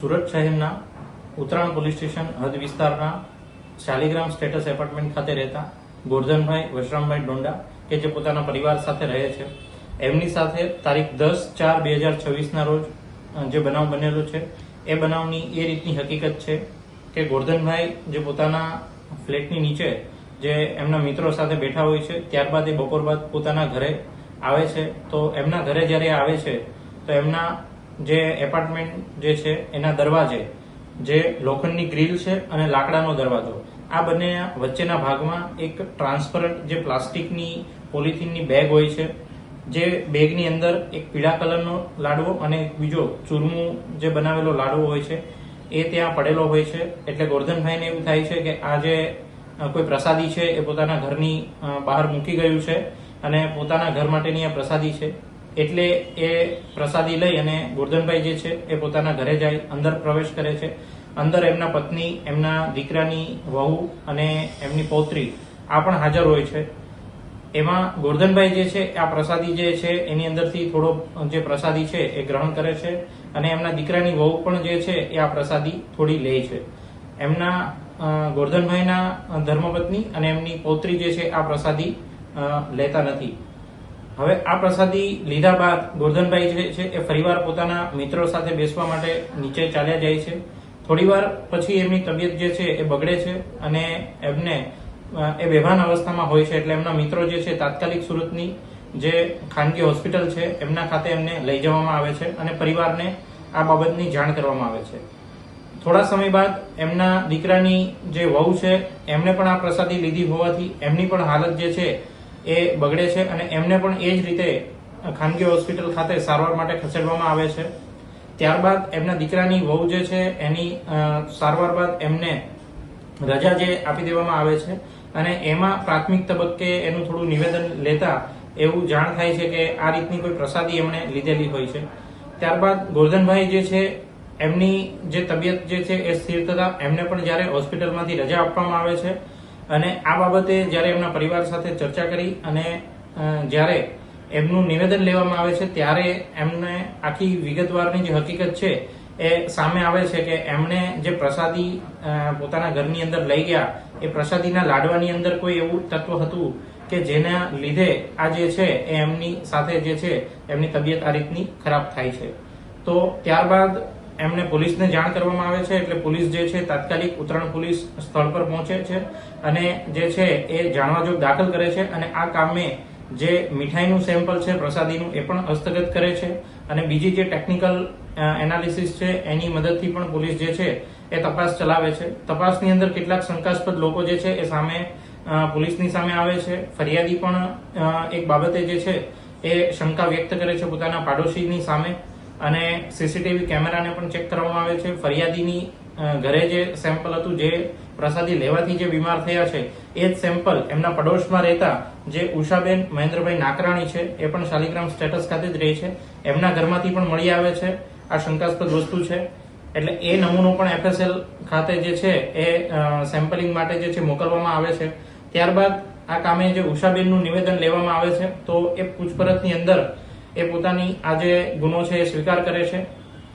સુરત શહેરના Uttarayan police station હદ વિસ્તારના શાલિગ્રામ સ્ટેટસ એપાર્ટમેન્ટ ખાતે રહેતા ગોરધનભાઈ વશરામભાઈ ડોંડા કે જે પોતાના પરિવાર સાથે રહે છે, એમની સાથે તારીખ 10/4/2026ના રોજ જે બનાવ બનેલો છે એ બનાવની એ રીતની હકીકત છે કે ગોરધનભાઈ જે પોતાના ફ્લેટની નીચે જે એમના મિત્રો સાથે બેઠા હોય છે, ત્યારબાદ એ બપોર બાદ પોતાના ઘરે આવે છે. તો એમના ઘરે જ્યારે આવે છે તો એમના જે એપાર્ટમેન્ટ જે છે એના દરવાજે જે લોખંડની ગ્રીલ છે અને લાકડાનો દરવાજો, આ બંને વચ્ચેના ભાગમાં એક ટ્રાન્સપરન્ટ જે પ્લાસ્ટિકની પોલિથીનની બેગ હોય છે, જે બેગની અંદર એક પીળા કલરનો લાડવો અને બીજો ચૂરમું જે બનાવેલો લાડવો હોય છે એ ત્યાં પડેલો હોય છે. એટલે ગોરધનભાઈને એવું થાય છે કે આ જે કોઈ પ્રસાદી છે એ પોતાના ઘરની બહાર મૂકી ગયું છે અને પોતાના ઘર માટેની આ પ્રસાદી છે. એટલે એ પ્રસાદી લઈ અને ગોરધનભાઈ જે છે એ પોતાના ઘરે જાય, અંદર પ્રવેશ કરે છે. અંદર એમના પત્ની, એમના દીકરાની વહુ અને એમની પૌત્રી આ પણ હાજર હોય છે. એમાં ગોરધનભાઈ જે છે આ પ્રસાદી જે છે એની અંદરથી થોડો જે પ્રસાદી છે એ ગ્રહણ કરે છે અને એમના દીકરાની વહુ પણ જે છે એ આ પ્રસાદી થોડી લે છે. એમના ગોરધનભાઈના ધર્મપત્ની અને એમની પૌત્રી જે છે આ પ્રસાદી લેતા નથી. હવે આ પ્રસાદી લીધા બાદ ગોરધનભાઈ જે છે એ ફરીવાર પોતાના મિત્રો સાથે બેસવા માટે નીચે ચાલ્યા જાય છે. થોડીવાર પછી એમની તબિયત જે છે એ બગડે છે અને એમને એ બેભાન અવસ્થામાં હોય છે. એટલે એમના મિત્રો જે છે તાત્કાલિક સુરતની જે ખાનગી હોસ્પિટલ છે એમના ખાતે એમને લઈ જવામાં આવે છે અને પરિવારને આ બાબતની જાણ કરવામાં આવે છે. થોડા સમય બાદ એમના દીકરાની જે વહુ છે એમને પણ આ પ્રસાદી લીધી હોવાથી એમની પણ હાલત જે છે એ બગડે છે અને એમને પણ એ જ રીતે ખાનગી હોસ્પિટલ ખાતે સારવાર માટે ખસેડવામાં આવે છે. ત્યારબાદ એમના દીકરાની વહુ જે છે એની સારવાર બાદ એમને રજા જે આપી દેવામાં આવે છે અને એમાં પ્રાથમિક તબક્કે એનું થોડું નિવેદન લેતા એવું જાણ થાય છે કે આ રીતની કોઈ પ્રસાદી એમણે લીધેલી હોય છે. ત્યારબાદ ગોરધનભાઈ જે છે એમની જે તબિયત જે છે એ સ્થિર થતા એમને પણ જ્યારે હોસ્પિટલમાંથી રજા આપવામાં આવે છે અને આ બાબતે જ્યારે એમના પરિવાર સાથે ચર્ચા કરી અને જ્યારે એમનું નિવેદન લેવામાં આવે છે ત્યારે એમને આખી વિગતવારની જે હકીકત છે એ સામે આવે છે કે એમણે જે પ્રસાદી પોતાના ઘરની અંદર લઈ ગયા એ પ્રસાદીના લાડવાની અંદર કોઈ એવું તત્વ હતું કે જેના લીધે આ જે છે એ એમની સાથે જે છે એમની તબિયત આ રીતની ખરાબ થાય છે. તો ત્યારબાદ એમને પોલીસને જાણ કરવામાં આવે છે. એટલે પોલીસ જે છે તાત્કાલિક ઉત્તરાયણ પોલીસ સ્થળ પર પહોંચે છે અને જે છે એ જાણવાજોગ દાખલ કરે છે અને આ કામે જે મીઠાઈનું સેમ્પલ છે પ્રસાદીનું એ પણ હસ્તગત કરે છે અને બીજી જે ટેકનિકલ એનાલિસિસ છે એની મદદથી પણ પોલીસ જે છે એ તપાસ ચલાવે છે. તપાસની અંદર કેટલાક શંકાસ્પદ લોકો જે છે એ સામે પોલીસની સામે આવે છે. ફરિયાદી પણ એક બાબતે જે છે એ શંકા વ્યક્ત કરે છે પોતાના પાડોશીની સામે અને સીસીટીવી કેમેરાને પણ ચેક કરવામાં આવે છે. ફરિયાદીની ઘરે જે સેમ્પલ હતું જે પ્રસાદી લેવાથી જે બીમાર થયા છે એ જ સેમ્પલ એમના પડોશમાં રહેતા જે ઉષાબેન મહેન્દ્રભાઈ નાકરાણી છે એ પણ શાલિગ્રામ સ્ટેટસ ખાતે જ રહે છે, એમના ઘરમાંથી પણ મળી આવે છે. આ શંકાસ્પદ વસ્તુ છે એટલે એ નમૂનો પણ એફએસએલ ખાતે જે છે એ સેમ્પલિંગ માટે જે છે મોકલવામાં આવે છે. ત્યારબાદ આ કામે જે ઉષાબેનનું નિવેદન લેવામાં આવે છે તો એ પૂછપરછની અંદર એ પોતાની આ જે ગુનો છે એ સ્વીકાર કરે છે.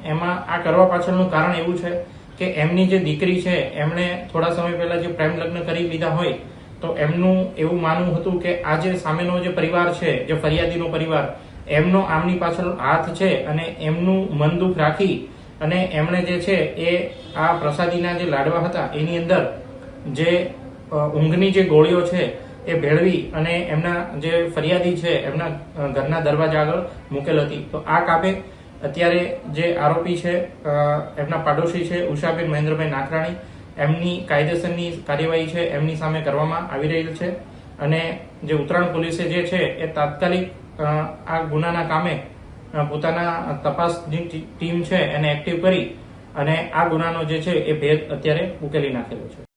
એમાં આ કરવા પાછળનું કારણ એવું છે કે એમની જે દીકરી છે એમણે થોડા સમય પહેલા જે પ્રેમ લગ્ન કરી લીધા હોય તો એમનું એવું માનવું હતું કે આ જે સામેનો જે પરિવાર છે, જે ફરિયાદીનો પરિવાર, એમનો આમની પાછળ હાથ છે અને એમનું મન દુઃખ રાખી અને એમણે જે છે એ આ પ્રસાદીના જે લાડવા હતા એની અંદર જે ઊંઘની જે ગોળીઓ છે એ ભેળવી અને એમના જે ફરિયાદી છે એમના ઘરના દરવાજા આગળ મૂકેલ હતી. તો આ કાપે અત્યારે જે આરોપી છે એમના પાડોશી છે ઉષાબેન મહેન્દ્રભાઈ નાકરાણી, એમની કાયદેસરની કાર્યવાહી છે એમની સામે કરવામાં આવી રહી છે અને જે ઉત્તરાયણ પોલીસે જે છે એ તાત્કાલિક આ ગુનાના કામે પોતાના તપાસની ટીમ છે એને એક્ટિવ કરી અને આ ગુનાનો જે છે એ ભેદ અત્યારે ઉકેલી નાખેલો છે.